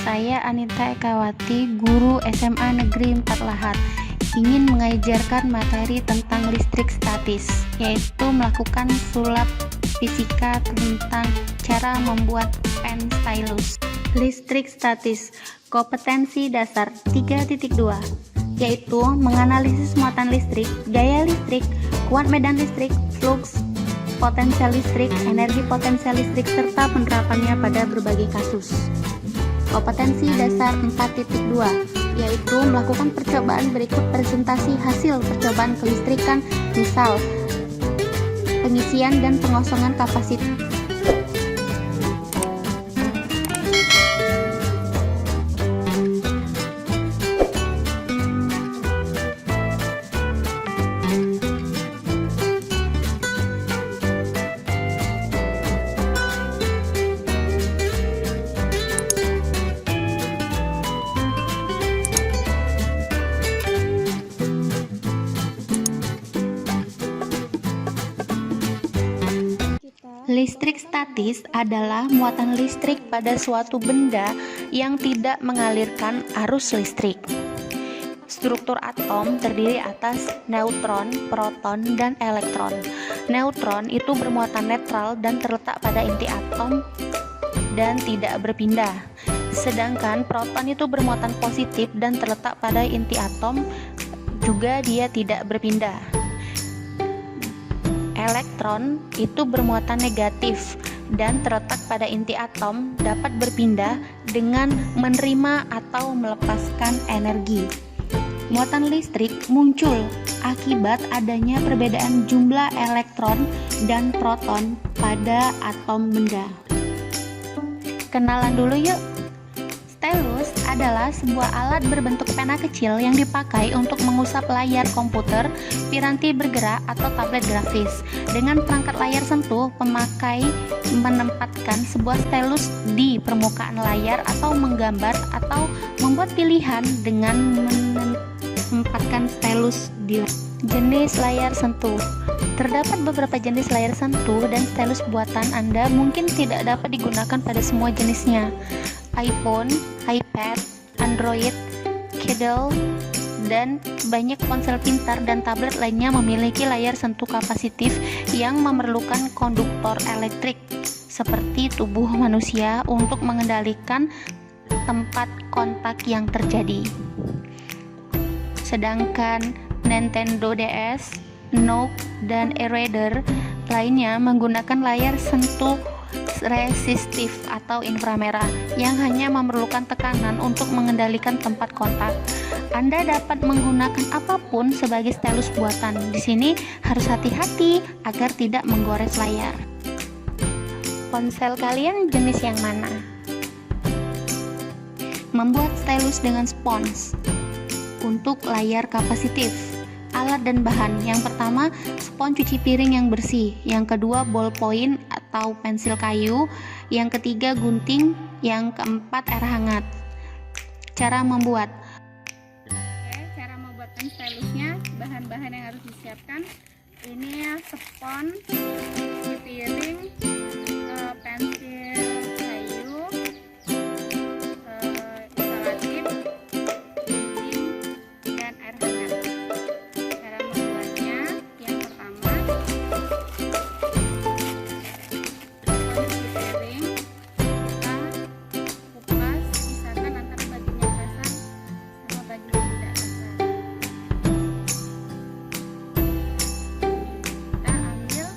Saya Anita Ekawati, guru SMA Negeri 4 Lahat, ingin mengajarkan materi tentang listrik statis, yaitu melakukan sulap fisika tentang cara membuat pen stylus. Listrik statis, kompetensi dasar 3.2, yaitu menganalisis muatan listrik, gaya listrik, kuat medan listrik, flux, potensial listrik, energi potensial listrik, serta penerapannya pada berbagai kasus. Kompetensi dasar 4.2, yaitu melakukan percobaan berikut presentasi hasil percobaan kelistrikan, misal pengisian dan pengosongan kapasitor. Listrik statis adalah muatan listrik pada suatu benda yang tidak mengalirkan arus listrik. Struktur atom terdiri atas neutron, proton, dan elektron. Neutron itu bermuatan netral dan terletak pada inti atom dan tidak berpindah. Sedangkan proton itu bermuatan positif dan terletak pada inti atom, juga dia tidak berpindah. Elektron itu bermuatan negatif dan terletak pada inti atom, dapat berpindah dengan menerima atau melepaskan energi. Muatan listrik muncul akibat adanya perbedaan jumlah elektron dan proton pada atom benda. Kenalan dulu yuk. Stylus adalah sebuah alat berbentuk pena kecil yang dipakai untuk mengusap layar komputer, piranti bergerak, atau tablet grafis. Dengan perangkat layar sentuh, pemakai menempatkan sebuah stylus di permukaan layar atau menggambar atau membuat pilihan dengan menempatkan stylus di jenis layar sentuh. Terdapat beberapa jenis layar sentuh dan stylus buatan Anda mungkin tidak dapat digunakan pada semua jenisnya. iPhone, iPad, Android, Kindle, dan banyak ponsel pintar dan tablet lainnya memiliki layar sentuh kapasitif yang memerlukan konduktor elektrik seperti tubuh manusia untuk mengendalikan tempat kontak yang terjadi. Sedangkan Nintendo DS, Nook, dan e-reader lainnya menggunakan layar sentuh resistif atau inframerah yang hanya memerlukan tekanan untuk mengendalikan tempat kontak. Anda dapat menggunakan apapun sebagai stylus buatan. Di sini harus hati-hati agar tidak menggores layar. Ponsel kalian jenis yang mana? Membuat stylus dengan spons untuk layar kapasitif. Alat dan bahan. Yang pertama, spons cuci piring yang bersih. Yang kedua, ballpoint atau pensil kayu. Yang ketiga, gunting. Yang keempat, air hangat. Cara membuat. Cara membuat pen stylusnya, bahan-bahan yang harus disiapkan. Ini spons, cuci piring, pensil kayu, insulatif, gunting, dan air hangat. Cara membuatnya, yang pertama, piring kita kupas, pisahkan antara bagian yang basah sama bagian yang tidak basah. Kita ambil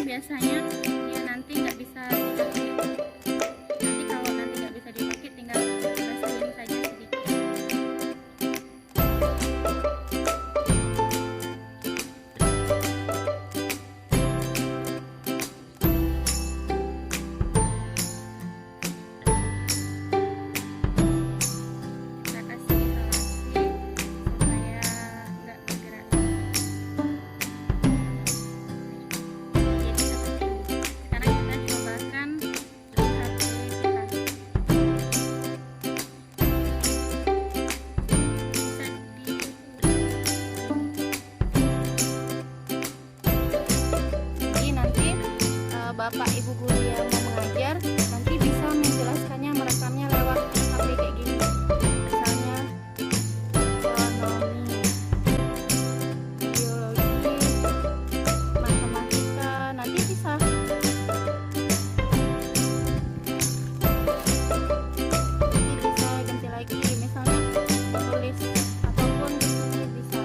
biasanya ya nanti nggak bisa dipakai. Nanti kalau nanti nggak bisa dipakai, tinggal basahin saja sedikit. Kita kasih isolasi supaya nggak bergerak. Jadi seperti ini. Sekarang kita cobakan lihat kita. Bisa di Jadi nanti Bapak Ibu guru yang mau mengajar nanti bisa menjelaskannya, merekamnya lewat HP kayak gini. Misalnya ekonomi, biologi, matematika, nanti bisa. Nanti bisa ganti lagi, misalnya menulis ataupun di sini bisa.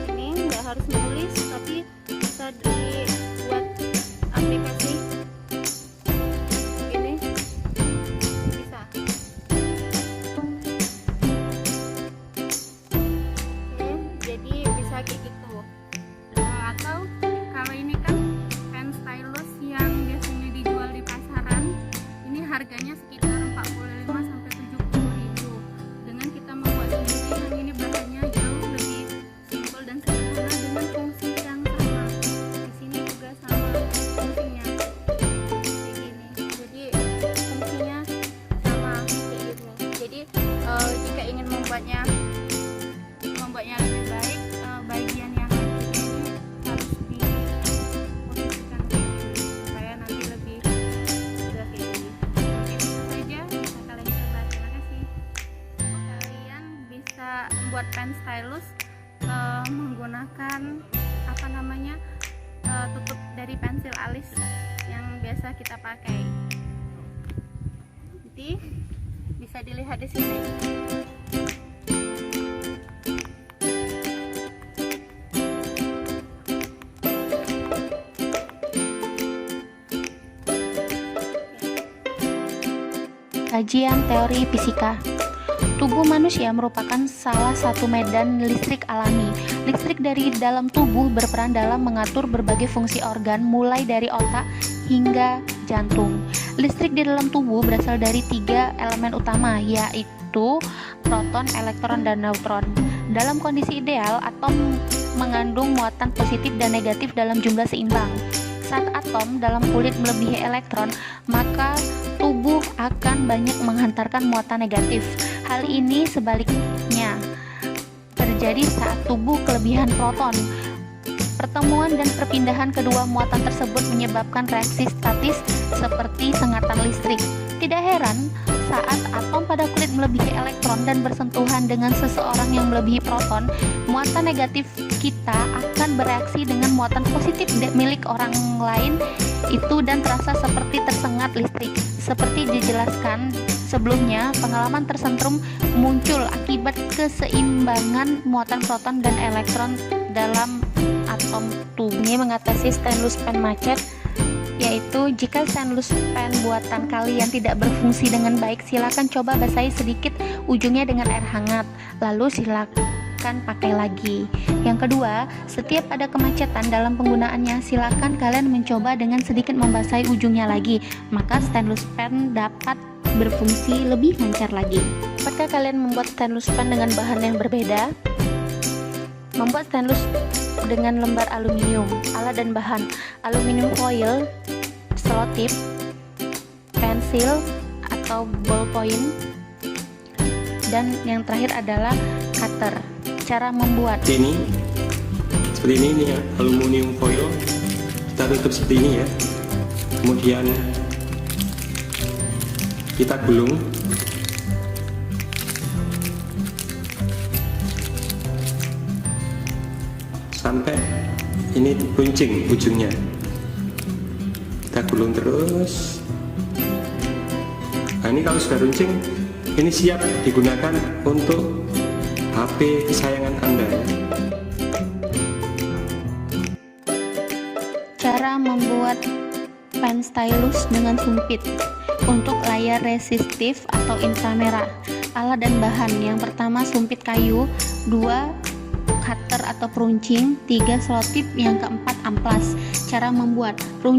Ini nggak harus menulis, tapi bisa dibuat aplikasi ini bisa. Oke, jadi bisa kayak gitu. Atau kalau ini kan pen stylus yang biasanya dijual di pasaran, ini harganya sekitar 45 sampai 70 ribu. Dengan kita membuat sendiri, yang ini bahannya jauh lebih simpel dan sederhana dengan fungsi yang sama. Di sini juga sama fungsinya kayak gini. Jadi fungsinya sama kayak gini. Jadi jika ingin membuatnya lebih baik, bagian yang kaki ini harus diposisikan kayak gini supaya nanti lebih mudah kayak gini. Mungkin itu saja, bisa kalian coba. Terima kasih. Kalian bisa membuat pen stylus menggunakan apa namanya tutup dari pensil alis yang biasa kita pakai. Nanti bisa dilihat di sini. Kajian teori fisika. Tubuh manusia merupakan salah satu medan listrik alami. Listrik dari dalam tubuh berperan dalam mengatur berbagai fungsi organ, mulai dari otak hingga jantung. Listrik di dalam tubuh berasal dari 3 elemen utama, yaitu proton, elektron, dan neutron. Dalam kondisi ideal, atom mengandung muatan positif dan negatif dalam jumlah seimbang. Saat atom dalam kulit melebihi elektron, maka tubuh akan banyak menghantarkan muatan negatif. Hal ini sebaliknya terjadi saat tubuh kelebihan proton. Pertemuan dan perpindahan kedua muatan tersebut menyebabkan reaksi statis seperti sengatan listrik. Tidak heran saat atom pada kulit melebihi elektron dan bersentuhan dengan seseorang yang melebihi proton, muatan negatif kita akan bereaksi dengan muatan positif milik orang lain itu dan terasa seperti tersengat listrik. Seperti dijelaskan sebelumnya, pengalaman tersentrum muncul akibat keseimbangan muatan proton dan elektron dalam atom tubuh. Ini mengatasi stainless pen macet, yaitu jika stainless pen buatan kalian tidak berfungsi dengan baik, silakan coba basahi sedikit ujungnya dengan air hangat, lalu silakan pakai lagi. Yang kedua, setiap ada kemacetan dalam penggunaannya, silakan kalian mencoba dengan sedikit membasahi ujungnya lagi, maka stainless pen dapat berfungsi lebih lancar lagi. Apakah kalian membuat stainless pen dengan bahan yang berbeda? Membuat stainless dengan lembar aluminium. Alat dan bahan: aluminium foil, selotip, pensil atau ballpoint, dan yang terakhir adalah cutter. Cara membuat ini seperti ini ya, aluminium foil kita tutup seperti ini ya, kemudian kita gulung sampai ini runcing ujungnya, kita gulung terus. Nah, ini kalau sudah runcing, ini siap digunakan untuk HP kesayangan Anda. Cara Cara membuat pen stylus dengan sumpit. Untuk layar resistif atau inframerah, alat dan bahan. Yang pertama sumpit kayu, 2 cutter atau peruncing, 3 selotip, yang keempat amplas. Cara membuat: peruncing